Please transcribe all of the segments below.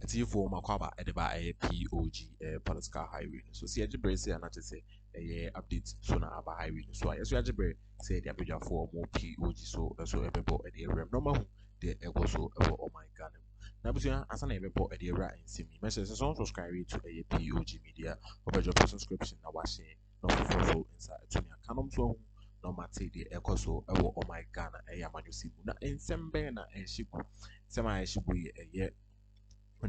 ati for makwaba edeba POG political highway so see ajibre say na say update so na aba highway so ayeso ajibre say the abeja for more POG so ebebo e dey rem normal the ego so oh my god na busia asana ebebo e dey ra nsimi message so subscribe to POG Media obejo subscription na wa share no for inside to me kanom so no matter the ego so oh my god na manuscript na ensembe na enshiku sema enshiku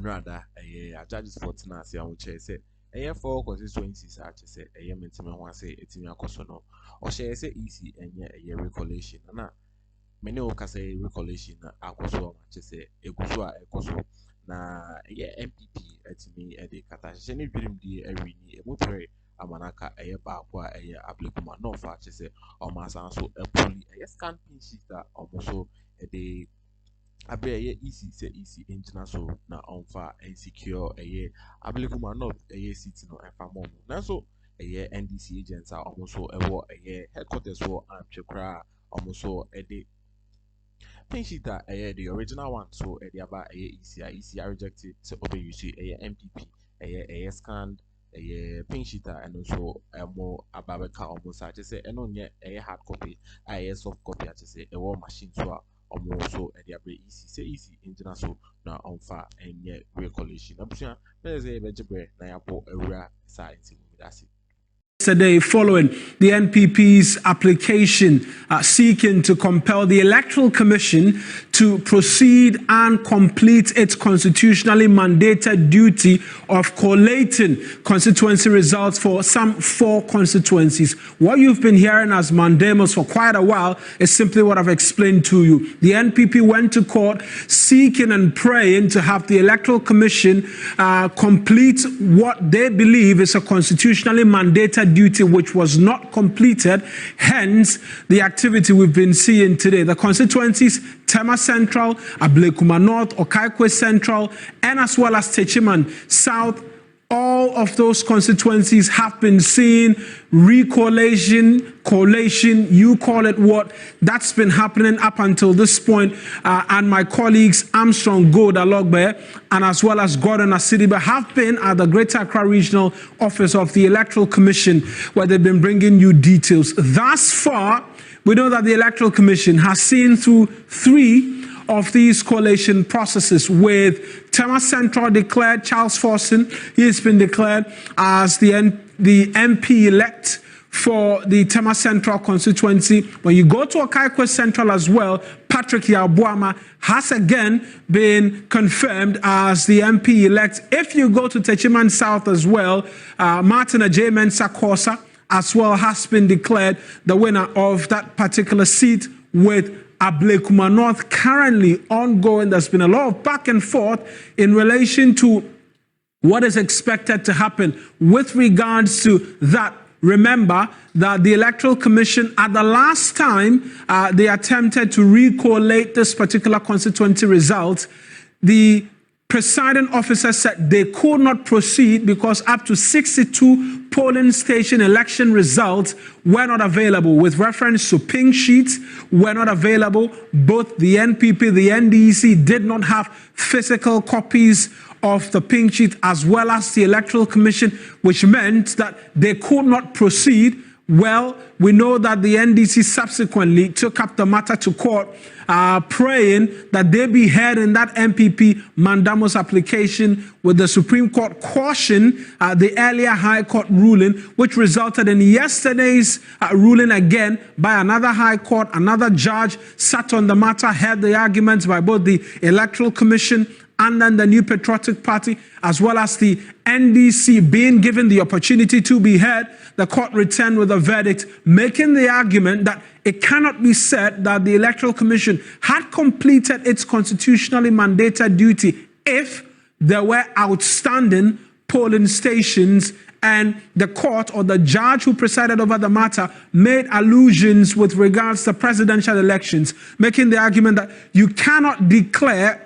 rather judges for tenancy and which I say four constituencies actually say mentiment one say it's me akosono or share say easy and a recollection na many oka say recollection akoso say eguso ekoso na NPP at me e de kata sheni dream di every ni emupre amanaka ba kwa Ablékuma no fa say o masan so epuli scan pin sheet that almost de abe easy international na onfa insecure Ablékuma not city no enfa mom na so NDC agents are almost headquarters for chekra almost de pinchita the original one so the aba easy rejected so open you see NPP Scánnéd pinchita and also more ababeka almost I just say hard copy soft copy I just say machine so also easy international na onfa and recollection abusua let's say bejebre na yapo ewura science that's Today, following the NPP's application seeking to compel the Electoral Commission to proceed and complete its constitutionally mandated duty of collating constituency results for some 4 constituencies. What you've been hearing as Mandamos for quite a while is simply what I've explained to you. The NPP went to court seeking and praying to have the Electoral Commission complete what they believe is a constitutionally mandated duty which was not completed, hence the activity we've been seeing today. The constituencies Tema Central, Ablékuma North, Okaikwe Central, and as well as Techiman South, all of those constituencies have been seeing collation, you call it what, that's been happening up until this point. And my colleagues Gr0und&Rèjèct and as well as Gr0und&&Rèjèct have been at the Greater Accra Regional Office of the Electoral Commission where they've been bringing you details. Thus far, we know that the Electoral Commission has seen through 3 of these collation processes, with Tema Central declared Charles Forson. He has been declared as the MP-elect for the Tema Central constituency. When you go to Okaikwe Central as well, Patrick Bawumia has again been confirmed as the MP-elect. If you go to Techiman South as well, Martin Sakosa as well has been declared the winner of that particular seat, with Ablékuma North currently ongoing. There's been a lot of back and forth in relation to what is expected to happen with regards to that. Remember that the Electoral Commission, at the last time they attempted to recollate this particular constituency result, the presiding officer said they could not proceed because up to 62 polling station election results were not available. With reference to pink sheets, were not available. Both the NPP, the NDC did not have physical copies of the pink sheet, as well as the Electoral Commission, which meant that they could not proceed. Well, we know that the NDC subsequently took up the matter to court, praying that they be heard in that NPP Mandamos application, with the Supreme Court caution the earlier High Court ruling, which resulted in yesterday's ruling again by another High Court. Another judge sat on the matter, heard the arguments by both the Electoral Commission and then the New Patriotic Party, as well as the NDC being given the opportunity to be heard. The court returned with a verdict, making the argument that it cannot be said that the Electoral Commission had completed its constitutionally mandated duty if there were outstanding polling stations, and the court or the judge who presided over the matter made allusions with regards to presidential elections, making the argument that you cannot declare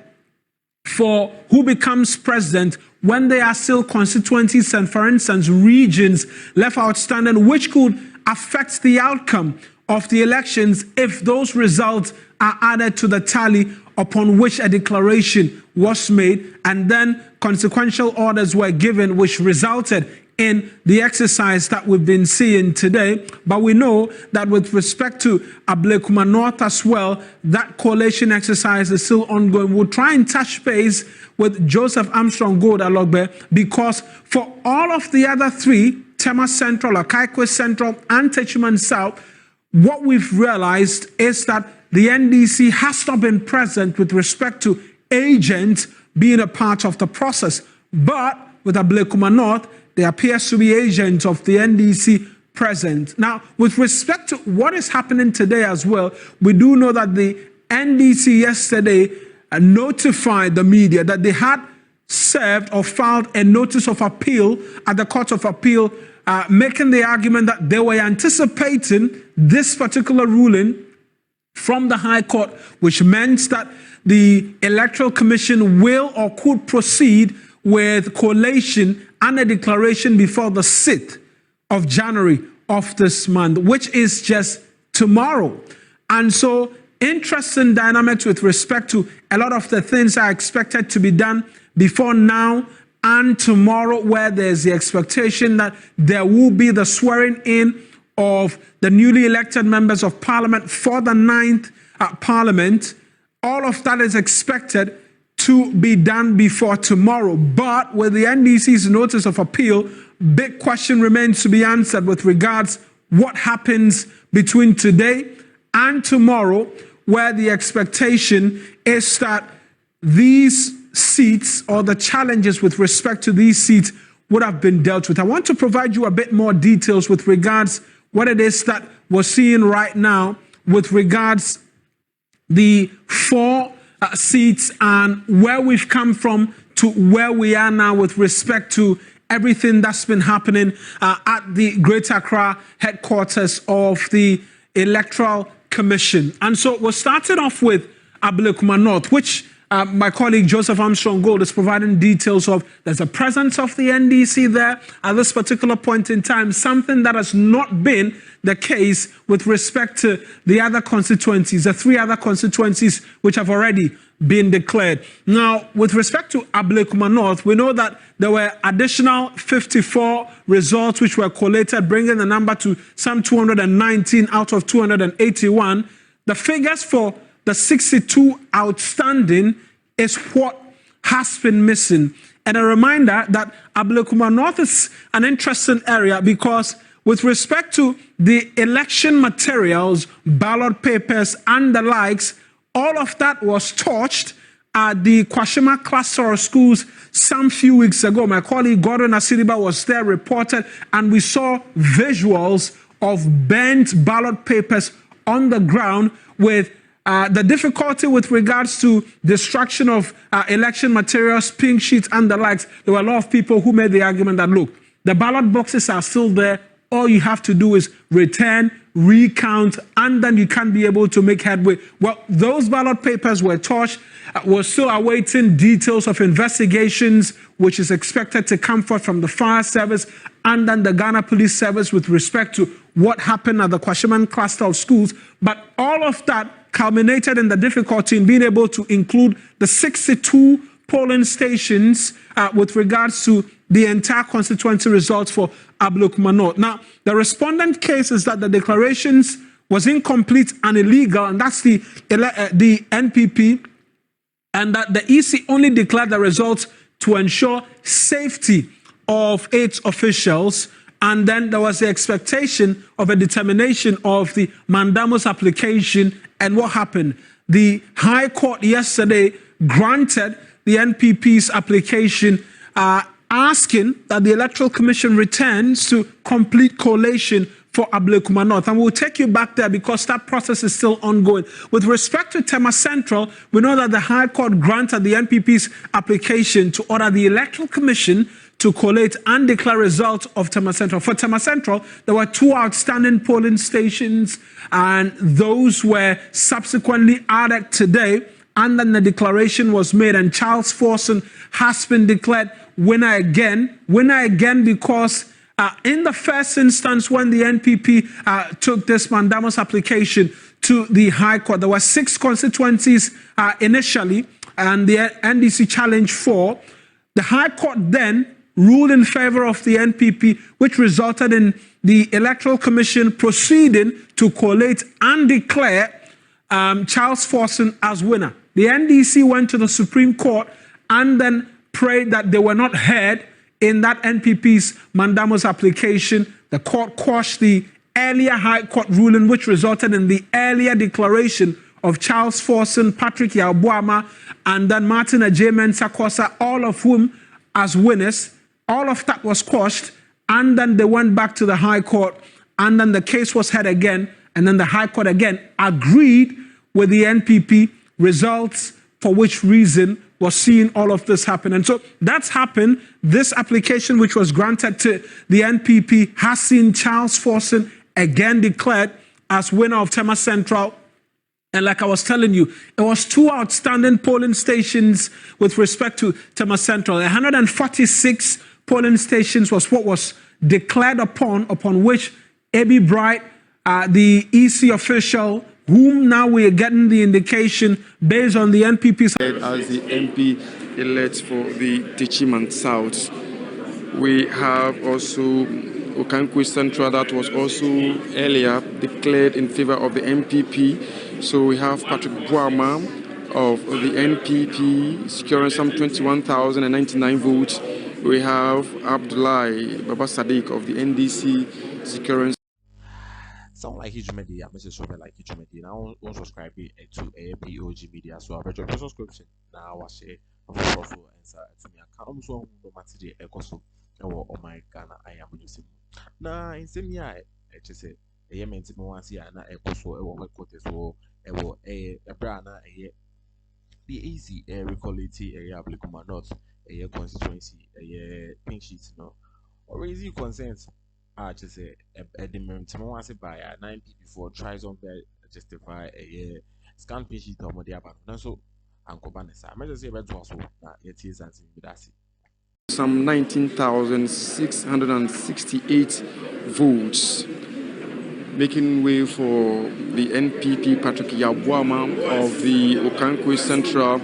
for who becomes president when there are still constituencies and, for instance, regions left outstanding, which could affect the outcome of the elections if those results are added to the tally upon which a declaration was made, and then consequential orders were given, which resulted in the exercise that we've been seeing today. But we know that with respect to Ablékuma North as well, that collation exercise is still ongoing. We'll try and touch base with Joseph Armstrong Gold Alogbe, because for all of the other three, Tema Central, Akaikwe Central, and Techiman South, what we've realized is that the NDC has not been present with respect to agents being a part of the process. But with Ablékuma North, there appears to be agents of the NDC present. Now, with respect to what is happening today as well, we do know that the NDC yesterday notified the media that they had served or filed a notice of appeal at the Court of Appeal, making the argument that they were anticipating this particular ruling from the High Court, which meant that the Electoral Commission will or could proceed with collation and a declaration before the 6th of January of this month, which is just tomorrow. And so interesting dynamics with respect to a lot of the things are expected to be done before now and tomorrow, where there's the expectation that there will be the swearing in of the newly elected members of Parliament for the 9th Parliament. All of that is expected to be done before tomorrow. But with the NDC's notice of appeal, big question remains to be answered with regards what happens between today and tomorrow, where the expectation is that these seats or the challenges with respect to these seats would have been dealt with. I want to provide you a bit more details with regards what it is that we're seeing right now with regards the 4 seats and where we've come from to where we are now with respect to everything that's been happening at the Greater Accra headquarters of the Electoral Commission. And so we're starting off with Ablékuma North, which my colleague Joseph Armstrong Gold is providing details of. There's a presence of the NDC there at this particular point in time, something that has not been the case with respect to the other constituencies, the 3 other constituencies which have already been declared. Now, with respect to Ablékuma North, we know that there were additional 54 results which were collated, bringing the number to some 219 out of 281. The figures for the 62 outstanding is what has been missing. And a reminder that Ablékuma North is an interesting area because with respect to the election materials, ballot papers, and the likes, all of that was torched at the Kwashima cluster of schools some few weeks ago. My colleague Gr0und&Rèjèct was there, reported, and we saw visuals of burnt ballot papers on the ground with the difficulty with regards to destruction of election materials, pink sheets, and the likes. There were a lot of people who made the argument that, look, the ballot boxes are still there. All you have to do is return, recount, and then you can be able to make headway. Well, those ballot papers were torched. We're still awaiting details of investigations, which is expected to come forth from the fire service and then the Ghana Police Service with respect to what happened at the Kwashima cluster of schools. But all of that culminated in the difficulty in being able to include the 62 polling stations with regards to the entire constituency results for Ablékuma North. Now, the respondent case is that the declarations was incomplete and illegal, and that's the NPP, and that the EC only declared the results to ensure safety of its officials. And then there was the expectation of a determination of the Mandamos application. And what happened? The High Court yesterday granted the NPP's application, asking that the Electoral Commission returns to complete collation for Ablékuma North. And we'll take you back there because that process is still ongoing. With respect to Tema Central, we know that the High Court granted the NPP's application to order the Electoral Commission to collate and declare results of Tema Central. For Tema Central, there were 2 outstanding polling stations, and those were subsequently added today. And then the declaration was made, and Charles Forson has been declared winner again. Winner again because in the first instance, when the NPP took this Mandamos application to the High Court. There were 6 constituencies initially, and the NDC challenged 4. The High Court then ruled in favor of the NPP, which resulted in the Electoral Commission proceeding to collate and declare Charles Forson as winner. The NDC went to the Supreme Court and then prayed that they were not heard in that NPP's Mandamos application. The court quashed the earlier High Court ruling, which resulted in the earlier declaration of Charles Forson, Patrick Yabuama, and then Martin Agyemang, all of whom as winners. All of that was quashed, and then they went back to the High Court, and then the case was heard again, and then the High Court again agreed with the NPP, results for which reason was seeing all of this happen. And so that's happened. This application, which was granted to the NPP, has seen Charles Forson again declared as winner of Tema Central. And like I was telling you, it was 2 outstanding polling stations with respect to Tema Central. 146 polling stations was what was declared upon which A.B. Bright, the EC official, whom now we are getting the indication based on the NPP's... As the MP elect for the Techiman South, we have also Okankwe Central that was also earlier declared in favor of the NPP. So we have Patrick Bawumia of the NPP securing some 21,099 votes. We have Abdullahi Baba Sadiq of the NDC securing... Sound like huge media, message so like huge media. Now, don't subscribe to POG Media. So, I'll your subscription. Now, I share a profile and to me. I can't also no matter the echo or my Ghana. I am using. Now, in same year, I just say, a meant to once here and I echo so a work as well. A brand, the easy quality, a Ablékuma not a constituency, a pink sheet, no, or easy consent. I just say a demand to by 9 before tries on justify a scan page sheet or media ban. So, Uncle Vanessa, I just say about also that it is as in some 19,668 votes, making way for the NPP Patrick Yabuama of the Okankwe Central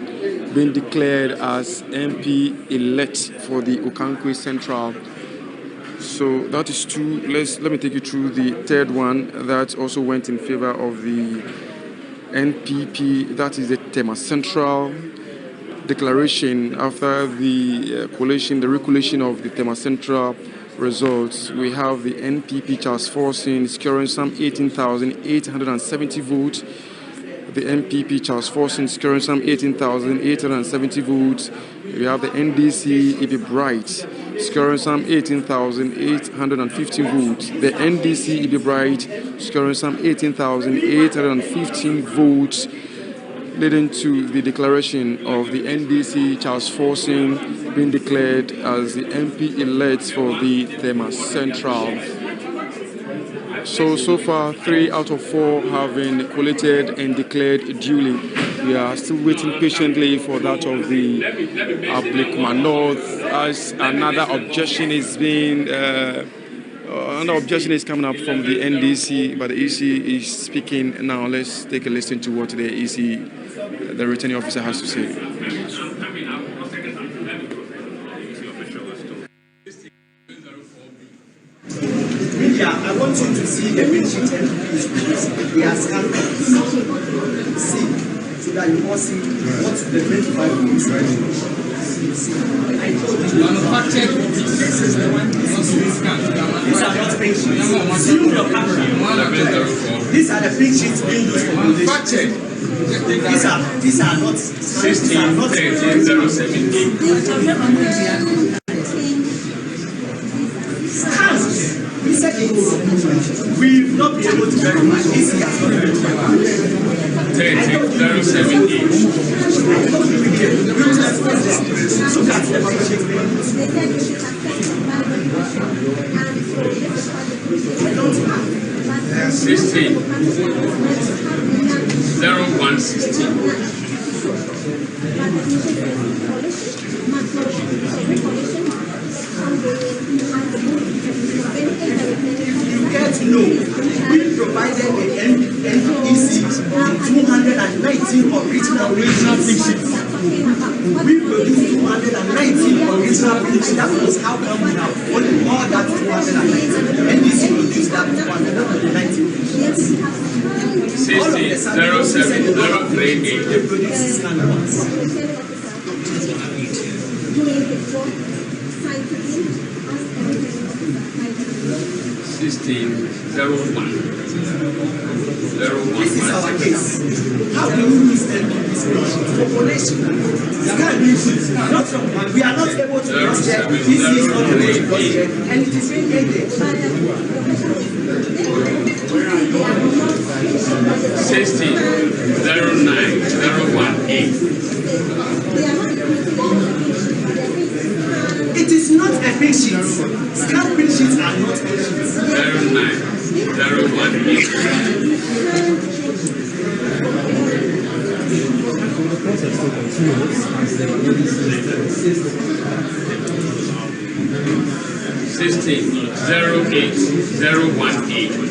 being declared as MP elect for the Okankwe Central. So that is 2. Let me take you through the third one that also went in favor of the NPP. That is the Tema Central declaration after the collation, the recollation of the Tema Central results. We have the NPP Charles Forson securing some 18,870 votes. The NPP Charles Forson securing some 18,870 votes. We have the NDC A.B. Bright securing some 18,815 votes. The NDC A.B. Bright securing some 18,815 votes, leading to the declaration of the NDC Charles Forson being declared as the MP elect for the Tema Central. So far, 3 out of 4 have been collated and declared duly. We are still waiting patiently for that of the Ablékuma North, as another objection is being, another objection is coming up from the NDC, but the EC is speaking now. Let's take a listen to what the EC, the returning officer, has to say. Media, I want you to see the mentioned NPPs because they are scandalous. See, so that you all see what the 25 votes are. I told you. This is the one. These are not pink sheets. Zoom your camera. These are the pink sheets being used for validation. These are not. These are not. We will not be able to verify this. He has not verified. 070. Look at the picture. 16. 0116. You get to know, we provided the NDC original pink sheets. We produced 219 original pink sheets. That was how come we have only more than 219. NDC produced that 219 pink sheets. All of the samples they produced Scánnéd. 1601. This is our case. How do we use NPP's population? We are not able to cross-check. This is not able to cross-check, and it is being ended. 1609-018. It is not a pink sheet. Scanned pink sheets are not pink sheets. 09-018. 16-08-018.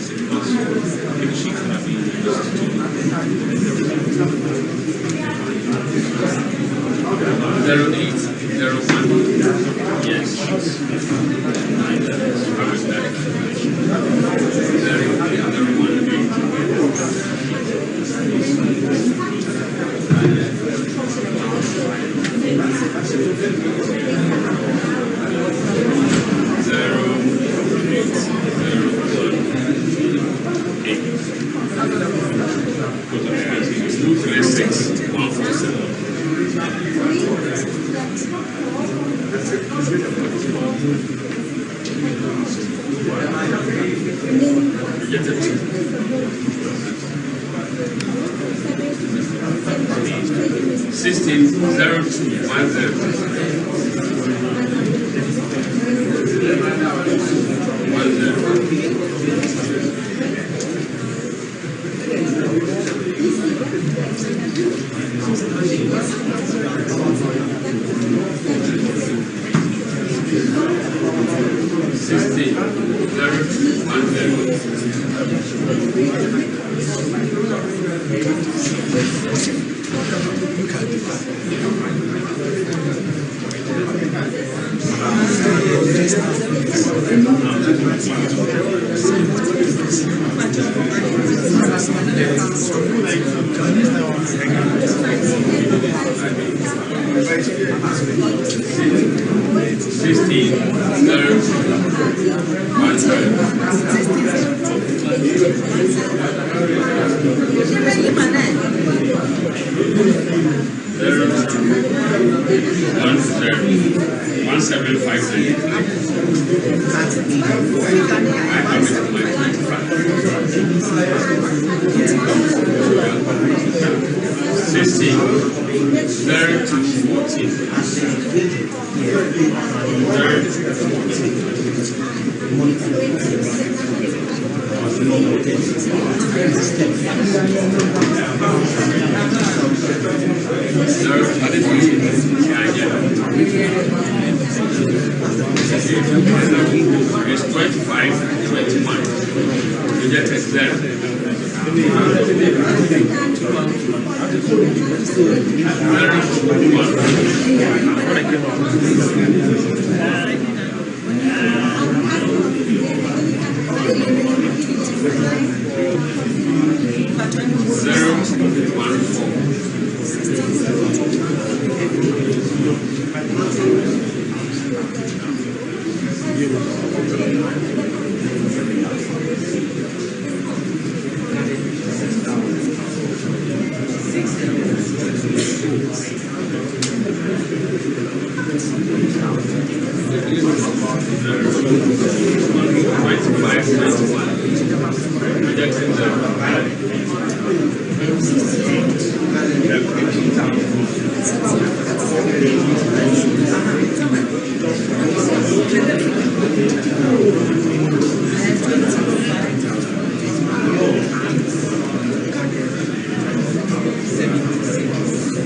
Yes. 16.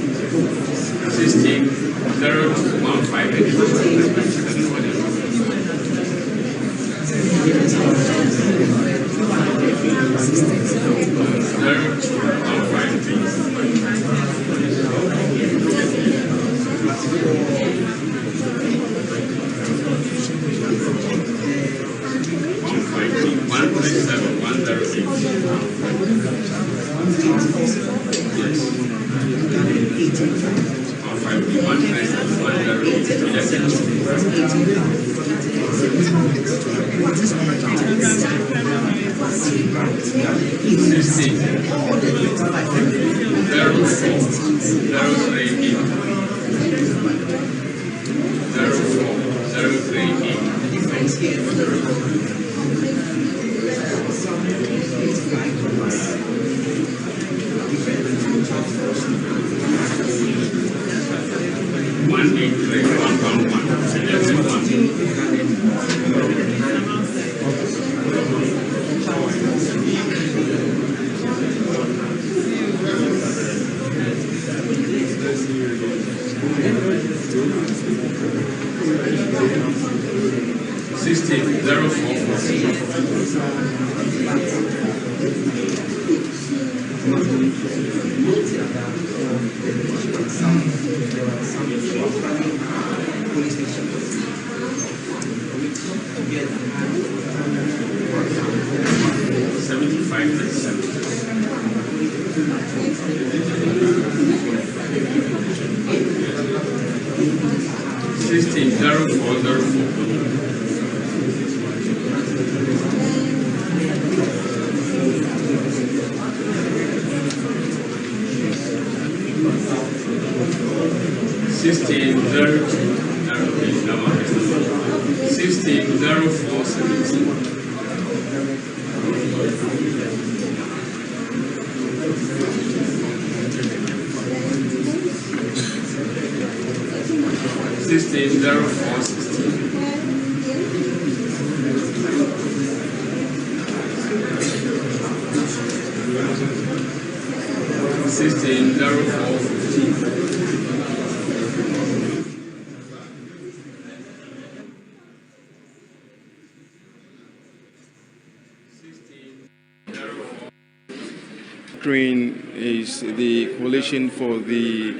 Is the coalition for the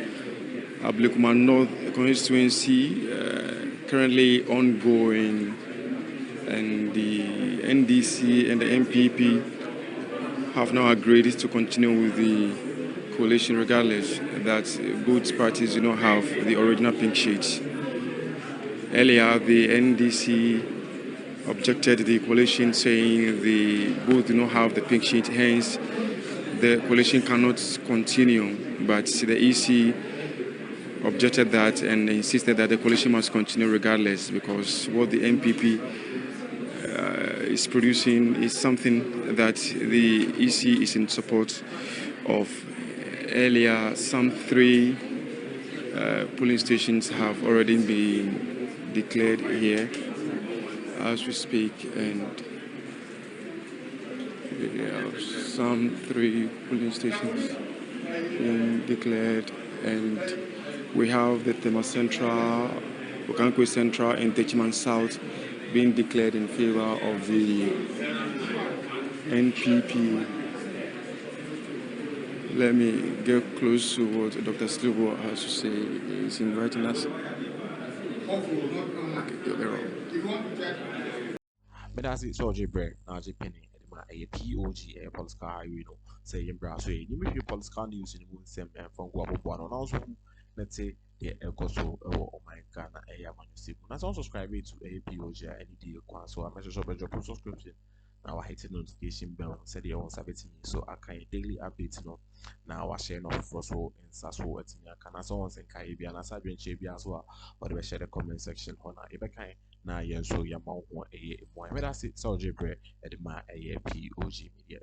Ablékuma North Constituency currently ongoing, and the NDC and the NPP have now agreed to continue with the coalition regardless that both parties do not have the original pink sheets. Earlier, the NDC objected to the coalition, saying the both do not have the pink sheet, hence the coalition cannot continue, but the EC objected that and insisted that the coalition must continue regardless, because what the NPP is producing is something that the EC is in support of. Earlier, some 3 polling stations have already been declared here as we speak, and some 3 polling stations being declared, and we have the Tema Central, Okankwe Central, and Techiman South being declared in favor of the NPP. Let me get close to what Dr. Stibo has to say. He's inviting us. But that's it, so J-Break, now J-Penny. A POG political highway, say in Brazil. You may be political news in the moon, same and from Guapo, and also, let's say, the Ecoso or my Ghana, a Yaman. That's also subscribe to a POG, any deal, so I measure up a job subscription. Now I hit the notification bell, said the own 17, so I can daily update. Now I share no Froso and Sasso at Canasons and Caribbean as I drink Chabia as well, or the share the comment section on a Ebekai. Now, yeah, so your mouth, a that's it, so J-Break at my POG Media.